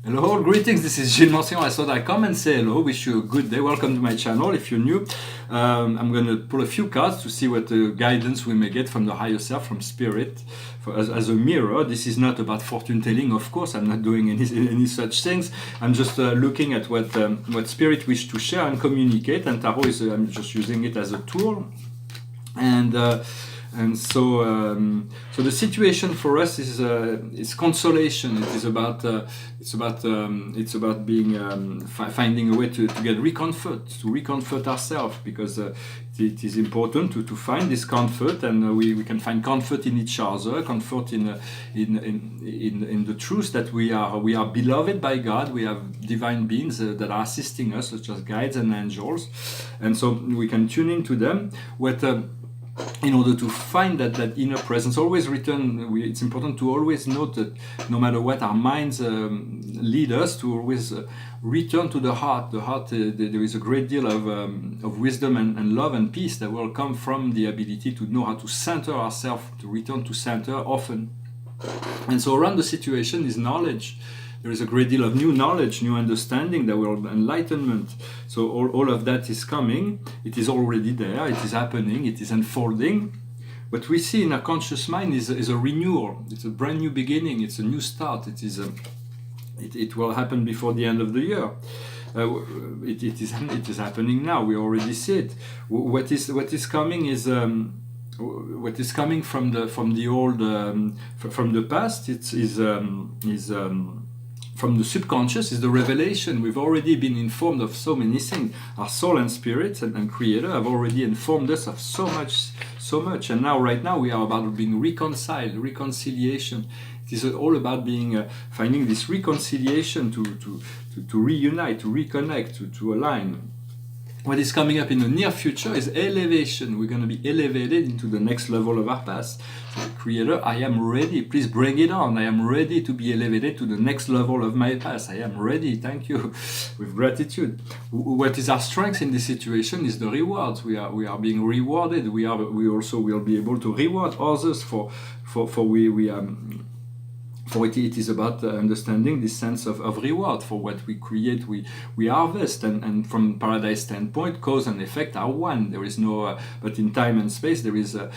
Hello, greetings. This is Gilles Mention. I thought I'd come and say hello. Wish you a good day. Welcome to my channel. If you're new, I'm going to pull a few cards to see what guidance we may get from the higher self, from spirit, as a mirror. This is not about fortune telling, of course. I'm not doing any such things. I'm just looking at what spirit wish to share and communicate. And tarot is I'm just using it as a tool. And so the situation for us is consolation. It is about being finding a way to get recomfort ourselves, because it is important to find this comfort, and we can find comfort in each other, comfort in the truth that we are beloved by God. We have divine beings that are assisting us, such as guides and angels, and so we can tune into them. In order to find that inner presence, always return. It's important to always note that no matter what our minds lead us, to always return to the heart. The heart, there is a great deal of wisdom and love and peace that will come from the ability to know how to center ourselves, to return to center often. And so around the situation is knowledge. There is a great deal of new knowledge, new understanding, that will enlightenment. So all of that is coming. It is already there. It is happening. It is unfolding. What we see in our conscious mind is a renewal. It's a brand new beginning. It's a new start. It will happen before the end of the year. It is happening now. We already see it. What is coming is. What is coming from the old, from the past, from the subconscious, is the revelation. We've already been informed of so many things. Our soul and spirit and creator have already informed us of so much. And now, right now, we are about being reconciled, reconciliation. It is all about finding this reconciliation to reunite, to reconnect, to align. What is coming up in the near future is elevation. We're going to be elevated into the next level of our past. So, Creator, I am ready. Please bring it on. I am ready to be elevated to the next level of my past. I am ready. Thank you. With gratitude. What is our strength in this situation is the rewards. We are being rewarded. We also will be able to reward others for it is about understanding this sense of reward for what we create, we harvest, and from paradise standpoint, cause and effect are one. There is no, but in time and space there is a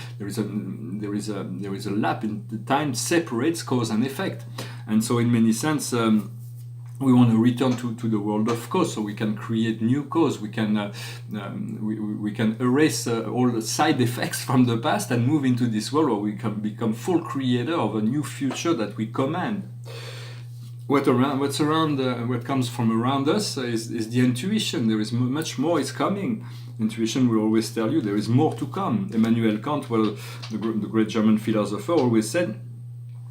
lap. In the time separates cause and effect, and so in many sense. We want to return to the world of cause, so we can create new cause. We can erase all the side effects from the past and move into this world where we can become full creator of a new future that we command. What comes from around us is the intuition. There is much more is coming. Intuition will always tell you there is more to come. Immanuel Kant, the great German philosopher, always said,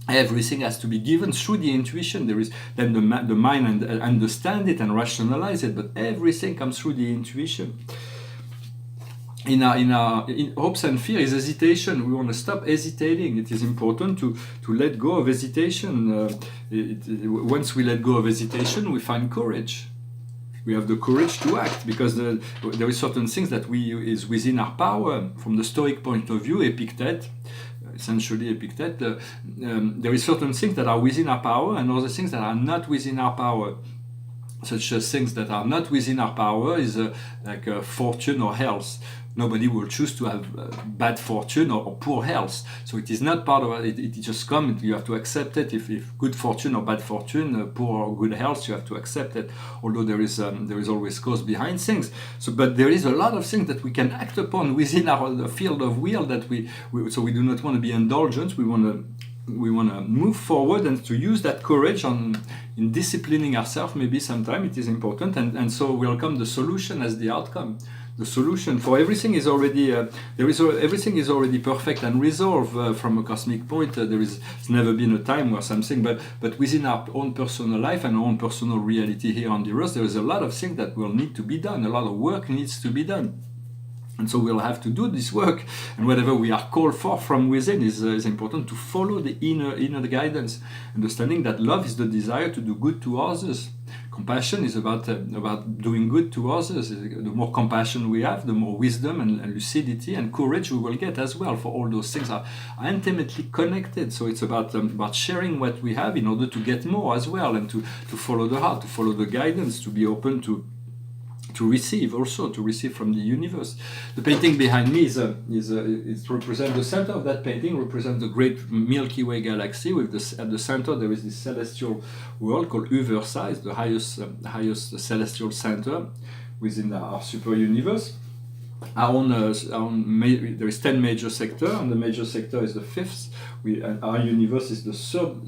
everything has to be given through the intuition. There is then the mind understand it and rationalize it, but everything comes through the intuition. In hopes and fear is hesitation. We want to stop hesitating. It is important to let go of hesitation. Once we let go of hesitation, we find courage. We have the courage to act, because there is certain things that is within our power. From the Stoic point of view, essentially Epictet, there is certain things that are within our power and other things that are not within our power. Such things that are not within our power is like fortune or health. Nobody will choose to have bad fortune or poor health. So it is not part of it. It just comes. You have to accept it. If good fortune or bad fortune, poor or good health, you have to accept it. Although there is always cause behind things. So, but there is a lot of things that we can act upon within the field of will that so we do not want to be indulgent. We want to move forward and to use that courage in disciplining ourselves. Maybe sometimes it is important, and so will come the solution as the outcome. The solution for everything is already everything is already perfect and resolved from a cosmic point. There's never been a time where something, but within our own personal life and our own personal reality here on the earth, there is a lot of things that will need to be done. A lot of work needs to be done. And so we'll have to do this work, and whatever we are called for from within is important to follow the inner guidance, understanding that love is the desire to do good to others. Compassion is about doing good to others. The more compassion we have, the more wisdom and lucidity and courage we will get as well. For all those things are intimately connected. So it's about sharing what we have in order to get more as well, and to follow the heart, to follow the guidance, to be open to receive, also to receive from the universe. The painting behind me is it represents the center of that painting represents the great Milky Way galaxy. With this, at the center there is this celestial world called Uversa, the highest celestial center within our super universe. There is 10 major sectors, and the major sector is the fifth. Our universe is the third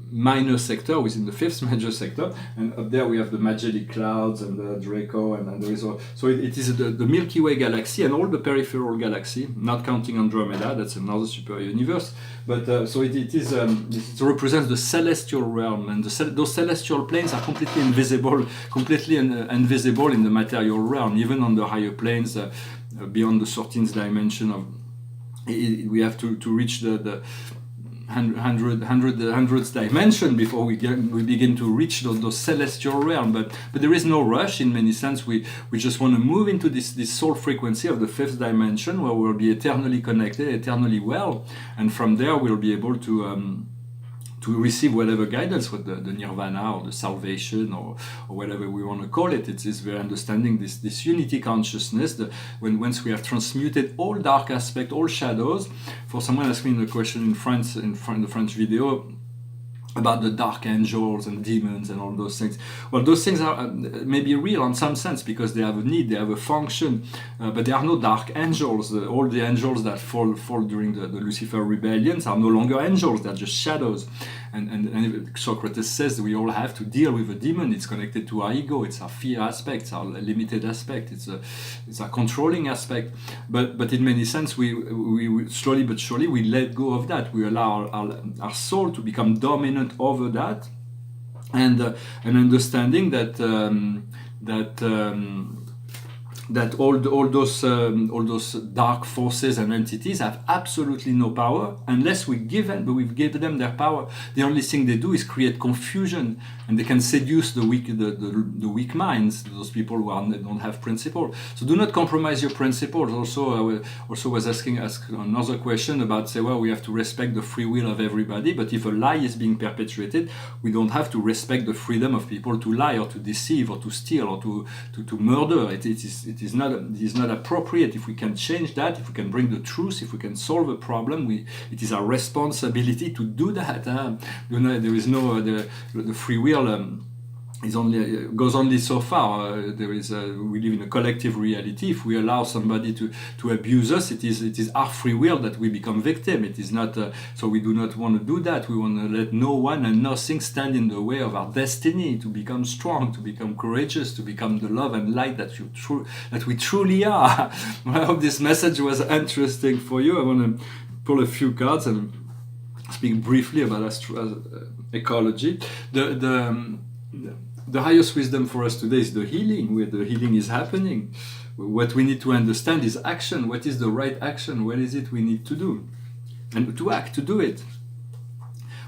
minor sector within the fifth major sector, and up there we have the Magellan Clouds and the Draco, and there is it is the Milky Way galaxy and all the peripheral galaxy, not counting Andromeda, that's another super universe. But it represents the celestial realm, and those celestial planes are completely invisible in the material realm, even on the higher planes beyond the 13th dimension. We have to reach the hundredth dimension before we begin to reach those celestial realm. But there is no rush. In many sense, we just want to move into this soul frequency of the fifth dimension, where we'll be eternally connected, eternally well, and from there we'll be able to receive whatever guidance, with the nirvana or the salvation or whatever we want to call it. It's very understanding this unity consciousness. Once we have transmuted all dark aspects, all shadows. For someone asked me the question in the French video about the dark angels and demons and all those things. Well, those things are maybe real in some sense, because they have a need, they have a function, but there are no dark angels. All the angels that fall during the Lucifer rebellions are no longer angels, they're just shadows. And Socrates says we all have to deal with a demon. It's connected to our ego, it's our fear aspect, it's our limited aspect, it's our controlling aspect. But in many sense, we slowly but surely we let go of that. We allow our soul to become dominant over that, and understanding that all those dark forces and entities have absolutely no power unless we've given them their power. The only thing they do is create confusion, and they can seduce the weak minds, those people who don't have principle. So do not compromise your principles. Also, I was asking another question about, we have to respect the free will of everybody, but if a lie is being perpetuated, we don't have to respect the freedom of people to lie or to deceive or to steal or to murder. It is not appropriate. If we can change that, if we can bring the truth, if we can solve a problem, it is our responsibility to do that. There is no the free will goes only so far. We live in a collective reality. If we allow somebody to abuse us, it is our free will that we become victim. It is not. So we do not want to do that. We want to let no one and nothing stand in the way of our destiny, to become strong, to become courageous, to become the love and light that we truly are. I hope this message was interesting for you. I want to pull a few cards and speak briefly about ecology. The highest wisdom for us today is the healing, where the healing is happening. What we need to understand is action. What is the right action? What is it we need to do? And to act, to do it.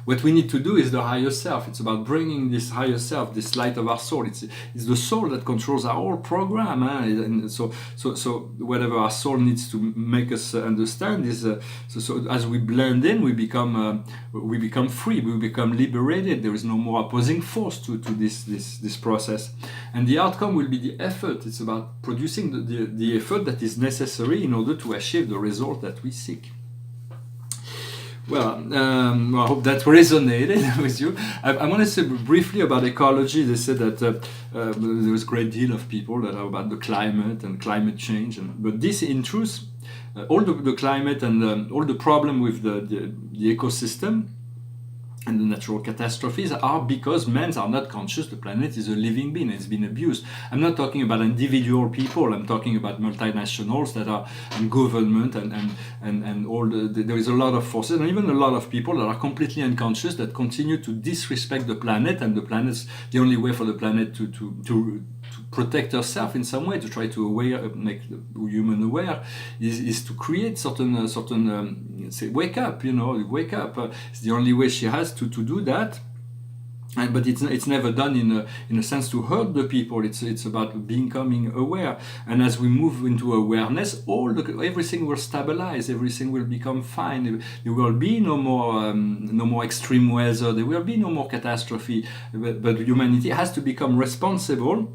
What we need to do is the higher self. It's about bringing this higher self, this light of our soul. It's the soul that controls our whole program. And so whatever our soul needs to make us understand is so as we blend in, we become free. We become liberated. There is no more opposing force to this process. And the outcome will be the effort. It's about producing the effort that is necessary in order to achieve the result that we seek. Well, I hope that resonated with you. I want to say briefly about ecology. They said that there was a great deal of people that are about the climate and climate change. But this, in truth, all the climate and all the problem with the ecosystem and the natural catastrophes are because men are not conscious. The planet is a living being. It's been abused. I'm not talking about individual people. I'm talking about multinationals that are in government and all there is a lot of forces and even a lot of people that are completely unconscious that continue to disrespect the planet, and the planet's the only way for the planet to protect herself in some way, to try to make the human aware, is to create certain say wake up. It's the only way she has to do that. But it's never done in a sense to hurt the people. It's about becoming aware, and as we move into awareness, everything will stabilize. Everything will become fine. There will be no more extreme weather. There will be no more catastrophe. But humanity has to become responsible,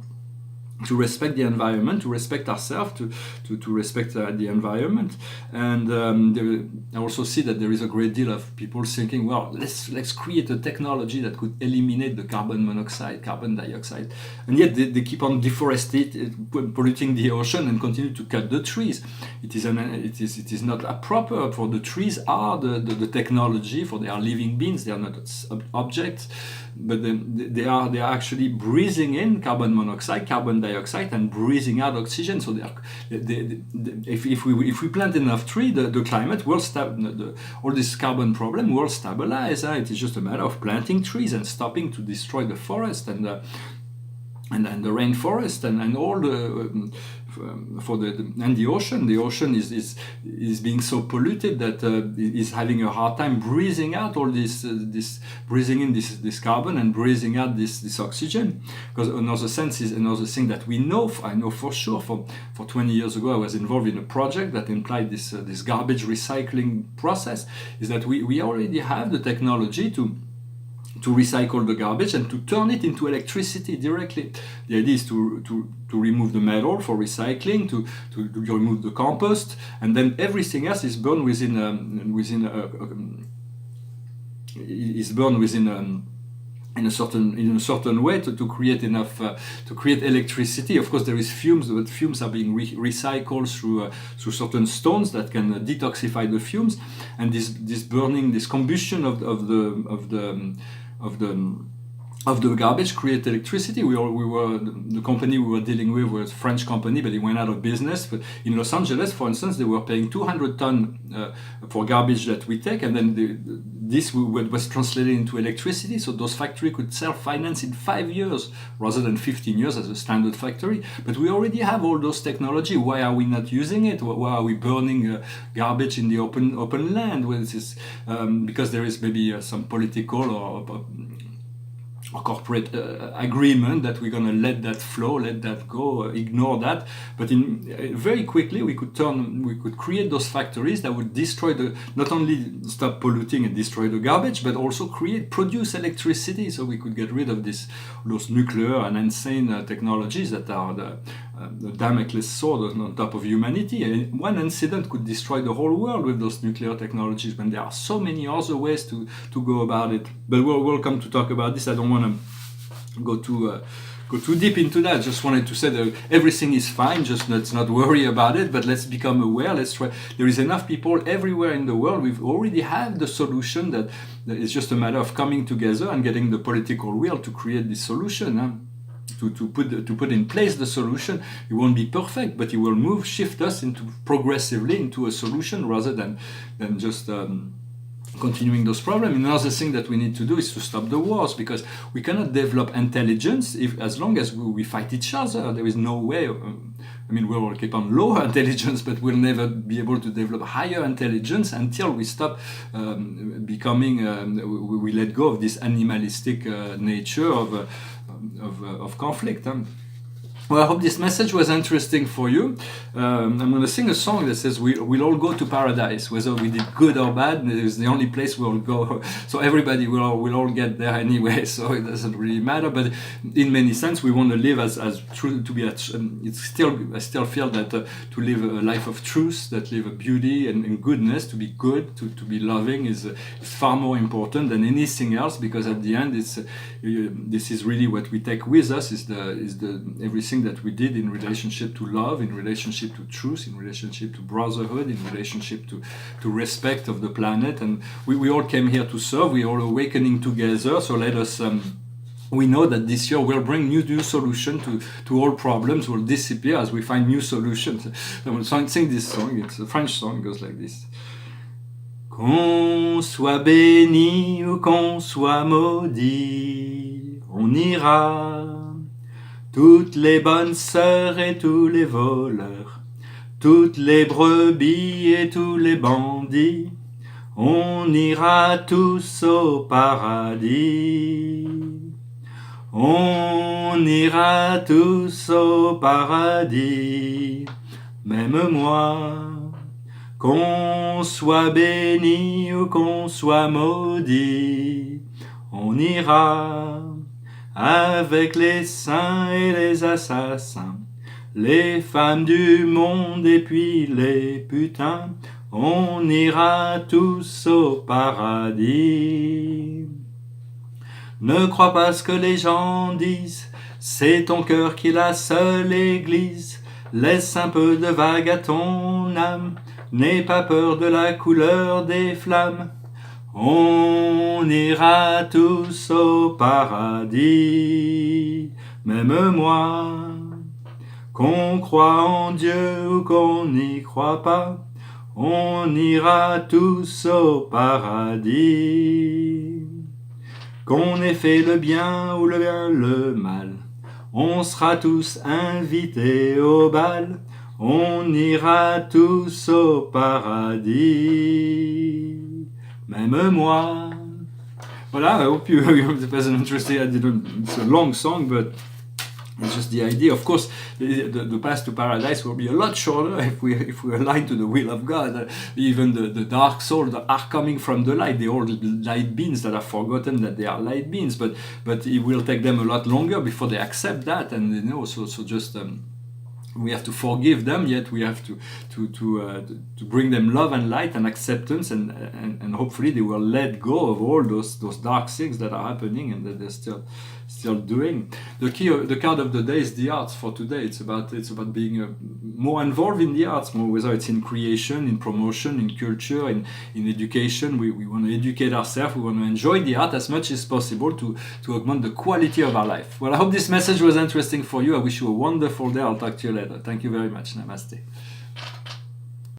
to respect the environment, to respect ourselves, to respect the environment. And I also see that there is a great deal of people thinking, well, let's create a technology that could eliminate the carbon monoxide, carbon dioxide, and yet they keep on deforesting, polluting the ocean, and continue to cut the trees. It is not proper. For the trees are the technology, for they are living beings. They are not objects, but they are actually breathing in carbon monoxide, carbon dioxide, and breathing out oxygen. So if we plant enough tree, the climate will all this carbon problem will stabilize. It is just a matter of planting trees and stopping to destroy the forest and the rainforest and all the and the ocean. The ocean is being so polluted that is having a hard time breathing out all this breathing in this carbon and breathing out this oxygen. Because another thing that I know for sure. For 20 years ago, I was involved in a project that implied this garbage recycling process. Is that we already have the technology to recycle the garbage and to turn it into electricity directly. The idea is to remove the metal for recycling, to remove the compost, and then everything else is burned in a certain way to create enough to create electricity. Of course, there is fumes, but fumes are being recycled through certain stones that can detoxify the fumes, and this burning, this combustion of the garbage create electricity. The company we were dealing with was a French company, but it went out of business. But in Los Angeles, for instance, they were paying 200 tons for garbage that we take, and then this was translated into electricity. So those factories could self-finance in 5 years rather than 15 years as a standard factory. But we already have all those technology. Why are we not using it? Why are we burning garbage in the open land? Well, because there is maybe some political or corporate agreement that we're going to let that flow, let that go, ignore that. But very quickly we could create those factories that would destroy not only stop polluting and destroy the garbage, but also produce electricity. So we could get rid of those nuclear and insane technologies that are the Damocles sword on top of humanity. And one incident could destroy the whole world with those nuclear technologies, when there are so many other ways to go about it. But we'll come to talk about this. I don't want to go too deep into that. Just wanted to say that everything is fine, just let's not worry about it, but let's become aware. Let's try. There is enough people everywhere in the world. We've already have the solution, that it's just a matter of coming together and getting the political will to create this solution. To put in place the solution. It won't be perfect, but it will shift us progressively into a solution rather than just continuing those problems. Another thing that we need to do is to stop the wars, because we cannot develop intelligence as long as we fight each other. There is no way. We will keep on lower intelligence, but we'll never be able to develop higher intelligence until we stop becoming. We let go of this animalistic nature of conflict. Well, I hope this message was interesting for you. I'm going to sing a song that says we'll all go to paradise, whether we did good or bad. It's the only place we'll go. So everybody will all get there anyway. So it doesn't really matter. But in many sense, we want to live as true to be. I still feel that to live a life of truth, that live a beauty and goodness, to be good, to be loving is far more important than anything else. Because at the end, this is really what we take with us. Is the everything that we did in relationship to love, in relationship to truth, in relationship to brotherhood, in relationship to respect of the planet. And we all came here to serve. We are all awakening together. So let us we know that this year will bring new solution to all problems, will disappear as we find new solutions. I will sing this song. It's a French song. It goes like this. Qu'on soit béni ou qu'on soit maudit, on ira. Toutes les bonnes sœurs et tous les voleurs, toutes les brebis et tous les bandits, on ira tous au paradis. On ira tous au paradis, même moi. Qu'on soit béni ou qu'on soit maudit, on ira avec les saints et les assassins, les femmes du monde et puis les putains, on ira tous au paradis. Ne crois pas ce que les gens disent, c'est ton cœur qui est la seule église. Laisse un peu de vague à ton âme, n'aie pas peur de la couleur des flammes. On ira tous au paradis, même moi. Qu'on croit en Dieu ou qu'on n'y croit pas, on ira tous au paradis. Qu'on ait fait le bien ou le mal, on sera tous invités au bal, on ira tous au paradis, même moi. Voilà, I hope it was an interesting, it's a long song, but it's just the idea. Of course, the path to paradise will be a lot shorter if we align to the will of God. Even the dark souls that are coming from the light, the old light beings that have forgotten that they are light beings, but it will take them a lot longer before they accept that, and so just. We have to forgive them, yet we have to bring them love and light and acceptance, and hopefully they will let go of all those dark things that are happening and that they're still doing. The card of the day is the arts for today. It's about being more involved in the arts, more, whether it's in creation, in promotion, in culture, in education. We want to educate ourselves. We want to enjoy the art as much as possible to augment the quality of our life. Well, I hope this message was interesting for you. I wish you a wonderful day. I'll talk to you later. Thank you very much. Namaste.